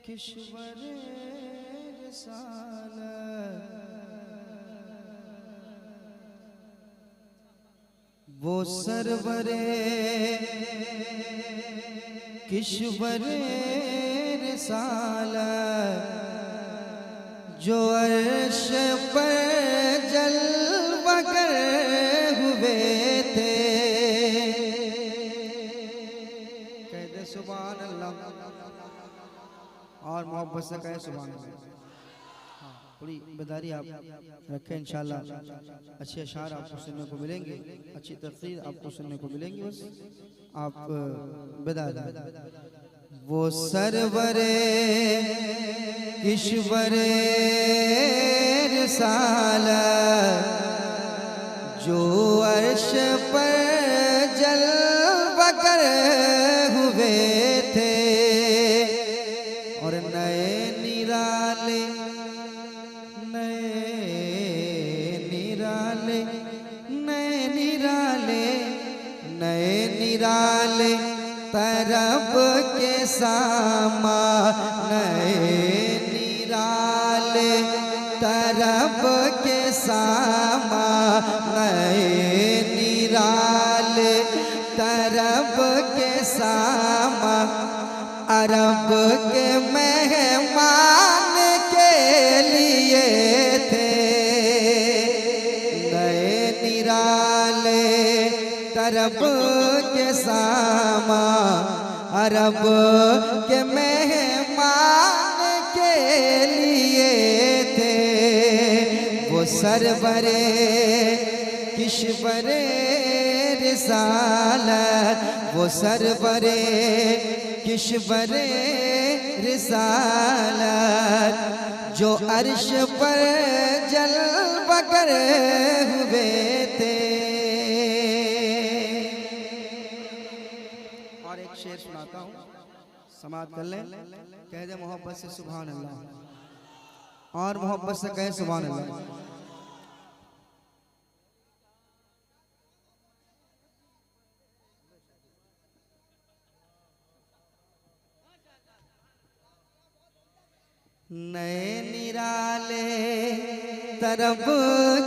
किश्वर रिसालत वो सरवरे किश्वर रिसालत जो अर्श पर जलवा कर हुए थे। कह दे सुभान अल्लाह और मोहब्बत से कहे सुभान अल्लाह। थोड़ी बेदारी आप रखें, इंशाल्लाह अच्छे अशार आपको सुनने को मिलेंगे, अच्छी तफसीर आपको सुनने को मिलेंगी। बस आप बेदार वो सरवरे किश्वरे रिसालत जो अर्श पर जलवा कर हुए थे और नए निराले तरब के सामा नए निराले तरब के सामा नए निराले तरब के सामा अरब के मेहमान के लिए थे। नए निराले तरब के सामा अरब के मेहमान के लिए थे। वो सरवरे किश्वरे रिसालत वो सरवरे किश्वरे रिसालत जो अर्श पर जलवा कर हुए थे। शेर सुनाता हूँ, समाअत कर लें। कह दे मोहब्बत से सुभान अल्लाह और मोहब्बत से कहे सुभान अल्लाह। नए निराले तरब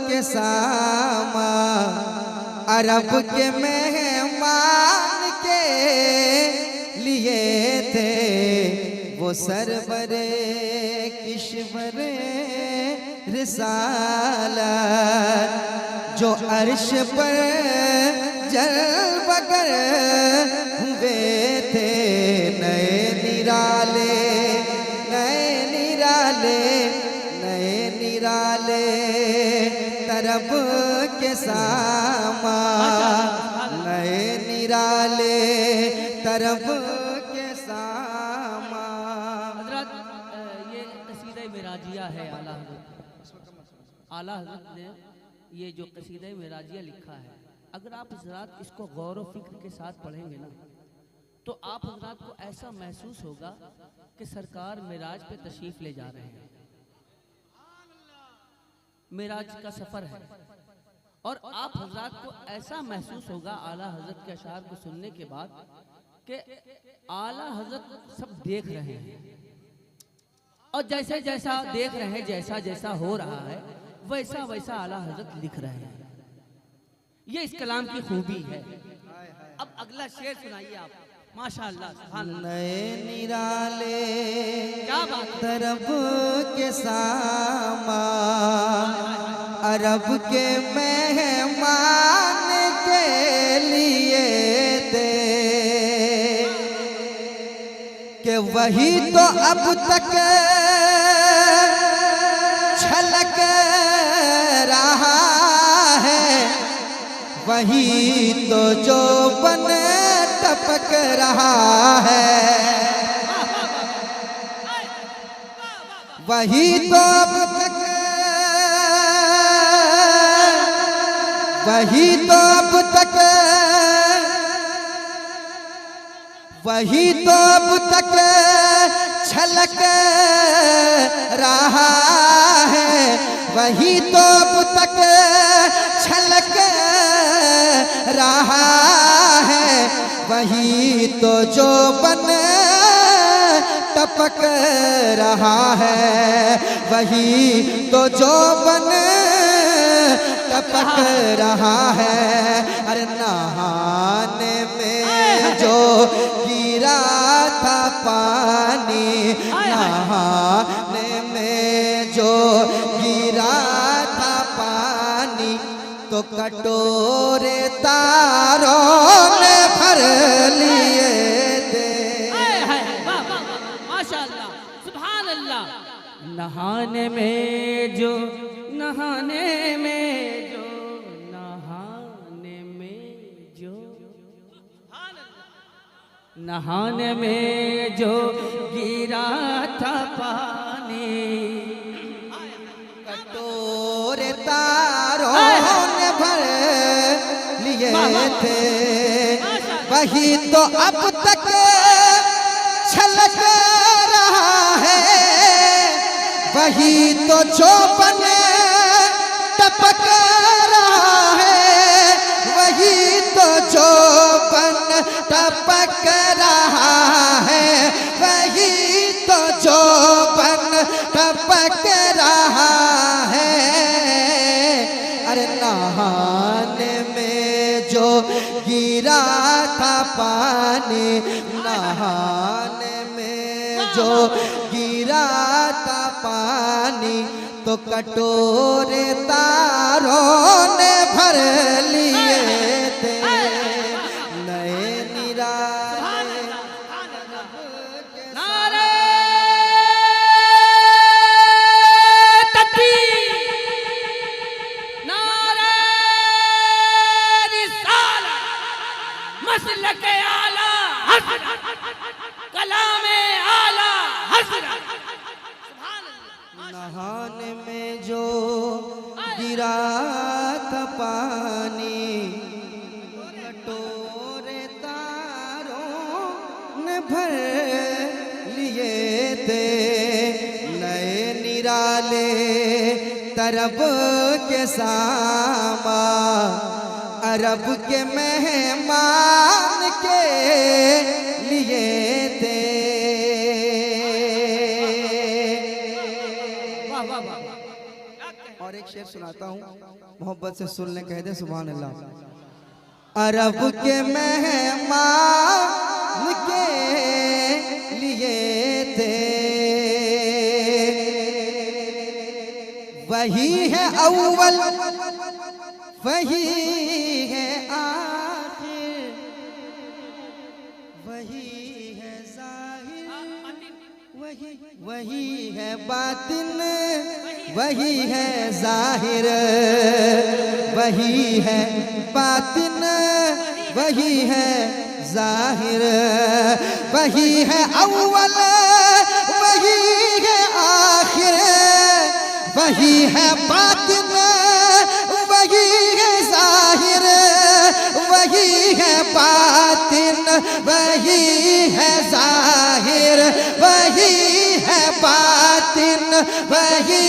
के सामा अरब के मेहमान के लिए थे। वो सरवरे किश्वरे रिसालत जो अर्श पर जलवा कर हुए थे। नए निराले नए निराले नए निराले तरब के सामा नए निराले तरब के सामा। हज़रत ये कसीदा मिराजिया है आला हज़रत ने ये जो कसीदा मिराजिया लिखा है। अगर आप हज़रत इसको गौर व फिक्र के साथ पढ़ेंगे ना तो आप हज़रत को ऐसा महसूस होगा कि सरकार मिराज पे तशरीफ ले जा रहे हैं। मिराज का सफ़र है और आप हज़रत को ऐसा महसूस होगा आला हज़रत के अशार को सुनने के बाद कि आला हज़रत सब देख रहे हैं और जैसे जैसा देख रहे हैं जैसा जैसा हो रहा है वैसा वैसा आला हज़रत लिख रहे हैं। ये इस कलाम की खूबी है। अब अगला शेर सुनाइए आप। माशाअल्लाह सुभान अल्लाह। नए निराले क्या बात तरब के सामा अरब के मेहमान के लिए थे। कि वही तो अब तक छलक रहा है वही तो जो बन टपक रहा है। वही तो अब तक वही तो अब तक वही तो अब तक छलक रहा है। वही तो अब तक छलक रहा है वही तो जो बन टपक रहा है, वही तो जो बन टपक रहा है। अरे नहाने में जो गिरा था पानी, नहाने में जो गिरा था पानी, तो कटोरे तारों ने भर लिए थे। माशाअल्लाह, सुभान अल्लाह। नहाने में जो, नहाने में जो, नहाने में जो, नहाने में जो गिरा था पानी, कटोरे तारों ने भर लिए थे, वही तो अब तक छलक रहा है, वही तो जो बने टपक रहा है, वही तो जो बन टपक रहा है, वही तो जो बन टपक रहा है। अरे नहाने में जो गिरा था पानी, नहाने में जो गिरा था पानी, तो कटोरे तारों ने भर लिए थे। नए निराले नारे तकबीर, नारे रिसालत, मसलक आला हज़रत, कलाम आला हज़रत। नहाने में जो गिरा था पानी, कटोरे तारों ने भर लिए थे। नए निराले तरब के सामा, अरब के मेहमान के लिए थे। और एक शेर सुनाता हूँ, मोहब्बत से सुन लें, कह दे सुभान अल्लाह। अरब के मेहमान के लिए थे, वही है अव्वल, वही है आखिर, वही है ज़ाहिर, वही है बातिन, वही है ज़ाहिर, वही है बातिन, वही है ज़ाहिर, वही है अव्वल, वही है आखिर, वही है बातिन, वही है ज़ाहिर, वही है बातिन, वही है ज़ाहिर, वही है बातिन, वही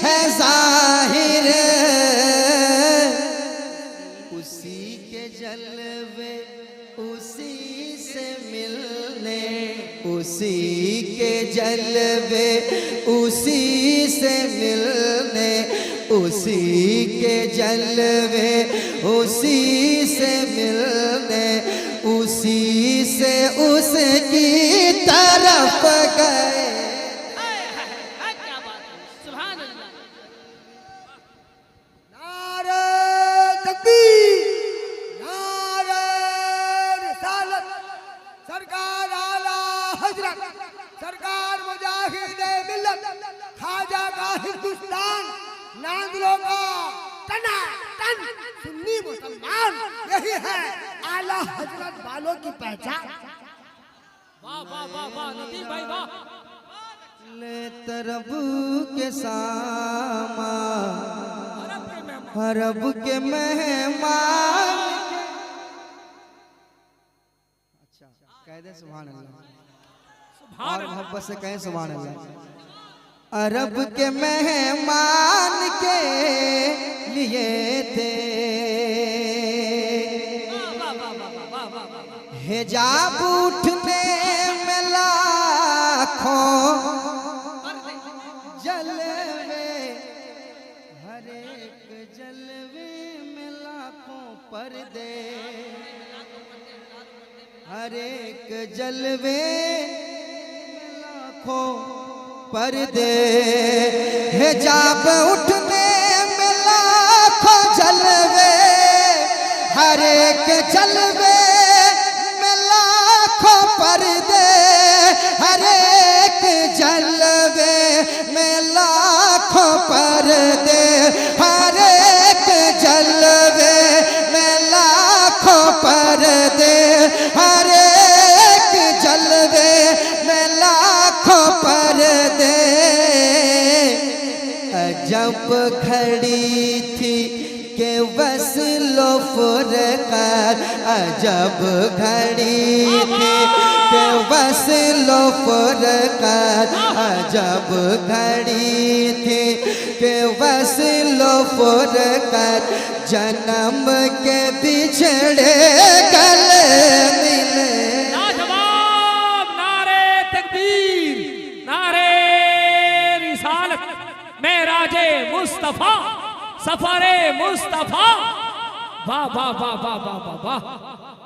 है ज़ाहिर। उसी के जलवे उसी से मिलने, उसी के जलवे उसी से मिलने, उसी के जलवे उसी से मिलने, उसी से उसकी तरफ गए। क्या बात है, सुभान अल्लाह। नारे तकबीर, नारे रिसालत, सरकार आला हजरत, सरकार मुजाहिद मिल्लत, खाजा का हिंदुस्तान, नांगलों का तना तन सुन्नी मुसलमान, यही है आला हजरत वालों की पहचान। वाह वाह वाह वाह, नदीम भाई वाह। ले तरब के सामा, अरब के मेहमान। अच्छा, कह दे सुभान अल्लाह, और मोहब्बत से कहें सुभान अल्लाह। अरब के मेहमान के लिए थे, हिजाब उठने में लाखों एक जलवे लाखों पर्दे, हिजाब उठने में लाखों जलवे, हर एक जलवे में लाखों पर्दे, हर एक जलवे में लाखों पर्दे, हर एक जलवे में लाखों पर्दे, हर एक जलवे में लाखों पर्दे। अजब घड़ी थी के वस्लो फुरक़त, अजब घड़ी थी के वस्लो फुरक़त, अजब घड़ी थी के वस्लो फुरक़त, जन्म के बिछड़े गले मिले। लाजवाब नारे तकबीर, नारे रिसालत, मेराजे मुस्तफा, सफरे मुस्तफा। वाह वाह वाह वाह वाह वाह वाह।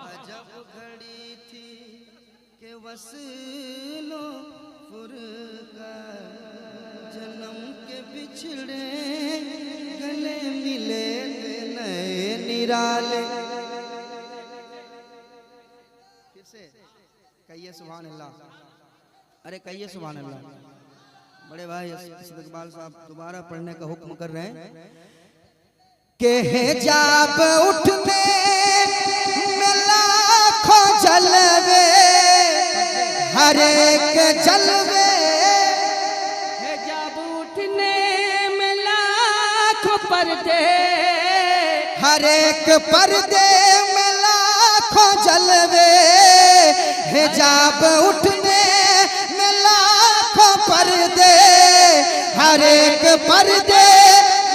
अजब घड़ी थी के वस्लो फुरक़त, जन्म के बिछड़े गले मिले नए निराले। फिर से कहिए सुभान अल्लाह, अरे कहिए सुभान अल्लाह। बड़े भाई इस्तकबाल साहब दोबारा पढ़ने का हुक्म कर रहे हैं के हिजाब उठने में लाखों जलवे, हर एक जलवे, हिजाब उठने में लाखों पर्दे, हर एक पर्दे में लाखों जलवे, हिजाब उठने में लाखों पर्दे, हर एक पर्दे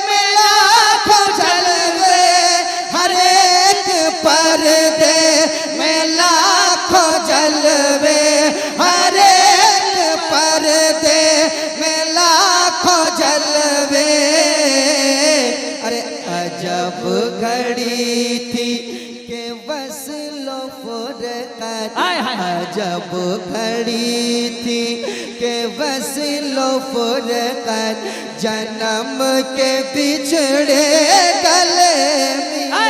में लाखों जलवे, हर एक पर्दे में लाखों जलवे, हर एक पर्दे में लाखों जलवे। अरे अजब घड़ी थी के वस्लो फुरक़त, अजब घड़ी थी के वस्लो फुरक़त, जन्म के बिछड़े गले मिले।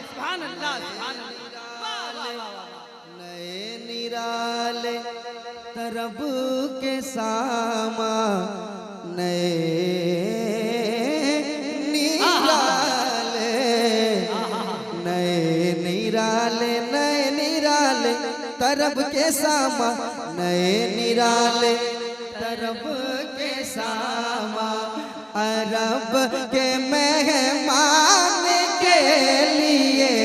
सुभान अल्लाह, सुभान अल्लाह। नए निराले तरब के सामा, नए निराले, नए निराले, नए निराले तरब के सामा, नए निराले तरब के सामा, अरब के मेहमान के लिए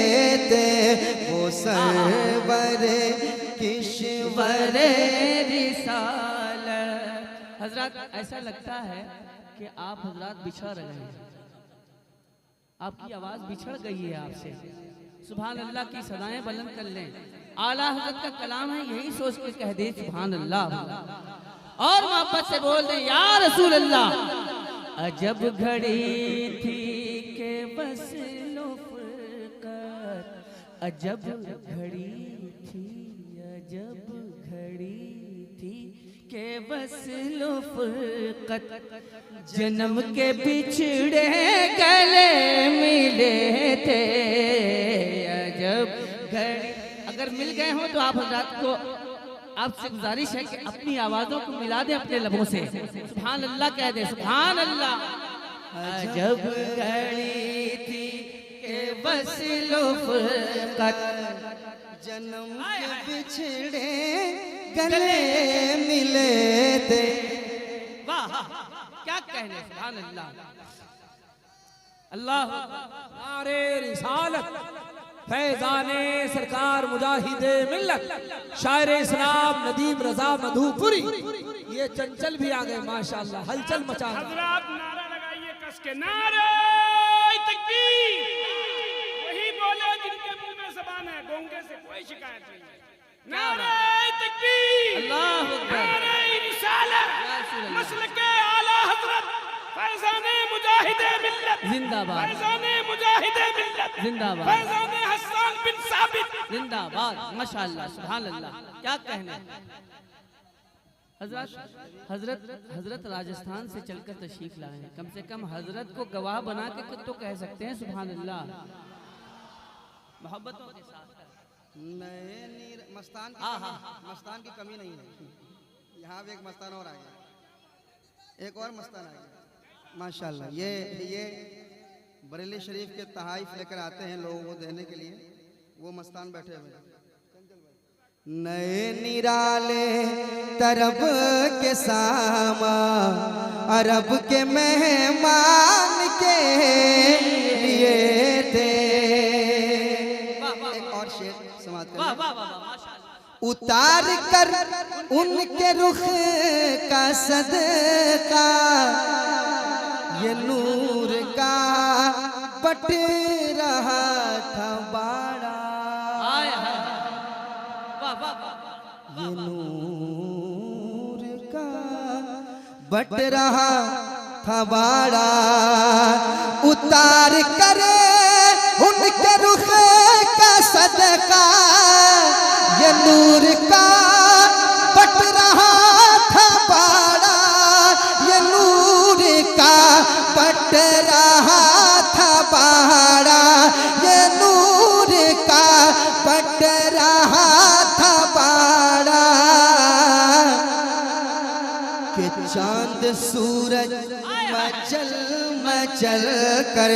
थे वो सरवरे किश्वरे रिसालत। हजरत ऐसा लगता है कि आप हजरत बिछड़ रहे हैं, आपकी आवाज बिछड़ गई है आपसे। सुभान अल्लाह की सदाएं बुलंद कर लें। आला हजरत का कलाम है, यही सोच के कह दे सुभान अल्लाह, और मोहब्बत से बोल दे या रसूल अल्लाह। अजब घड़ी थी के वस्लो फुरक़त, अजब घड़ी थी, अजब घड़ी थी के वस्लो फुरक़त, जन्म के बिछड़े गले मिले थे। अजब घड़ी अगर मिल गए हो तो आप हजरात को आपसे गुजारिश है कि अपनी आवाजों को मिला दें अपने लबों से, सुभान अल्लाह कह दे, सुभान अल्लाह। अजब घड़ी थी के वस्लो फुरक़त, जन्म के बिछड़े गले मिले थे। वाह क्या कहने, सुभान अल्लाह। अल्लाह नारे रिसालत, फैजाने सरकार मुजाहिदे मिल्लत, शायर इस्लाम नदीम रजा मधुपुरी। ये चंचल भी आ गए माशाअल्लाह, हलचल मचा रहे हैं। हजरात नारा लगाइए कस के, नारे तकबीर। वही बोले जिनके मुंह में ज़बान है, गोंगे से कोई शिकायत नहीं। नारे तकबीर, अल्लाहु अकबर, नारे रिसालत, मसलके आला हजरत फैजाने मुजाहिद मुजाहिदे मिल्लत जिंदाबाद फैजान मुजाहिदे मिल्लत जिंदाबाद फैजान हसन बिन साबित जिंदाबाद माशाअल्लाह सुभान अल्लाह। क्या कहने हजरत राजस्थान से चलकर तशरीफ लाए हैं। कम से कम हजरत को गवाह बना के तो कह सकते हैं सुभान अल्लाह। मोहब्बतों के साथ नए नीर मस्तान की हाँ, कमी, हाँ। मस्तान की कमी नहीं है। यहाँ भी एक मस्तान और आ गया, एक और मस्तान आ गया माशाल्लाह। ये बरेली शरीफ के तहाइफ लेकर आते हैं लोगों को देने के लिए, वो मस्तान बैठे हुए हैं। नए निराले तरब के सामा अरब के मेहमान के लिए थे। एक और शेर समाप्त करें। वाह वाह वाह वाह माशाअल्लाह। उतार कर उनके रुख का सदका ये नूर का बट रहा था बाड़ा, आय हाय वाह वाह वाह ये नूर का बट रहा था बाड़ा। उतार करे उनके रुख का सदका ये नूर का बट रहा था बाड़ा, ये नूर का बट रहा था बाड़ा, ये नूर का बट रहा था बाड़ा। कि चांद सूरज मचल मचल कर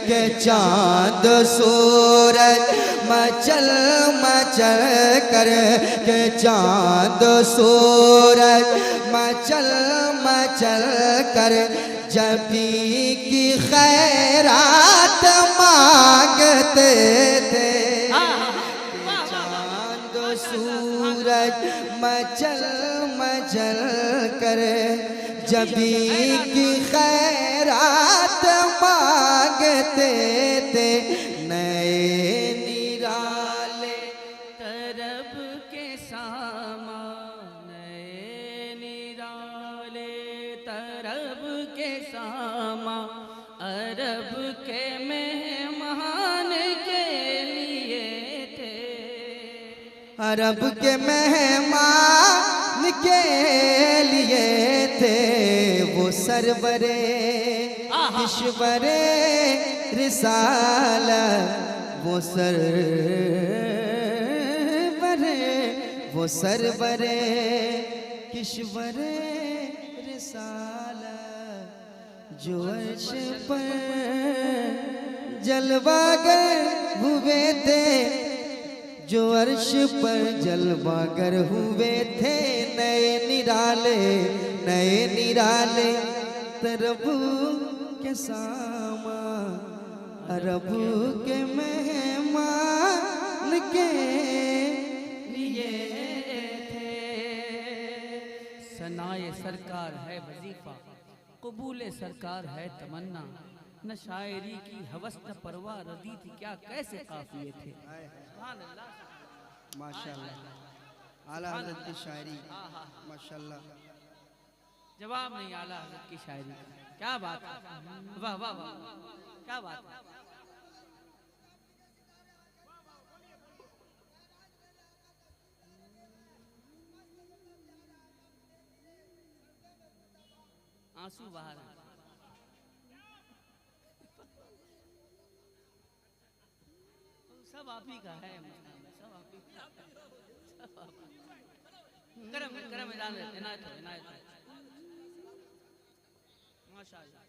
के चांद सूरज मचल मचल कर के चांद सूरज मचल मचल कर जबी की खैरात मांगते थे। चांद सूरज मचल मचल कर जबी की खैरात मांगते थे। नए निराले तरब के सामा नए निराले तरब के सामा अरब के मेहमान के लिए थे। अरब के मेहमान के लिए थे। वो सरवरे किश्वरे रिसाला वो सरवरे किश्वरे रिसाला जो अर्श पर जलवागर हुए थे, जो अर्श पर जलवागर हुए थे। नए निराले तरब के सामा अरब के मेहमान के लिए थे। सनाए सरकार है वजीफा कबूले सरकार है तमन्ना, न शायरी की हवस न परवाह रदी थी क्या कैसे काफिए थे। सुभान अल्लाह माशाल्लाह आला हज़रत की शायरी माशाल्लाह जवाब नहीं आला हज़रत की शायरी का। क्या बात है, वाह वाह वाह क्या बात है। आंसू बाहर आ सब आप ही का है, सब आप ही का, सब आप ही। करम करम इनायत माशाअल्लाह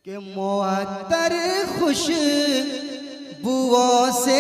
के मुअत्तर खुशबुओं से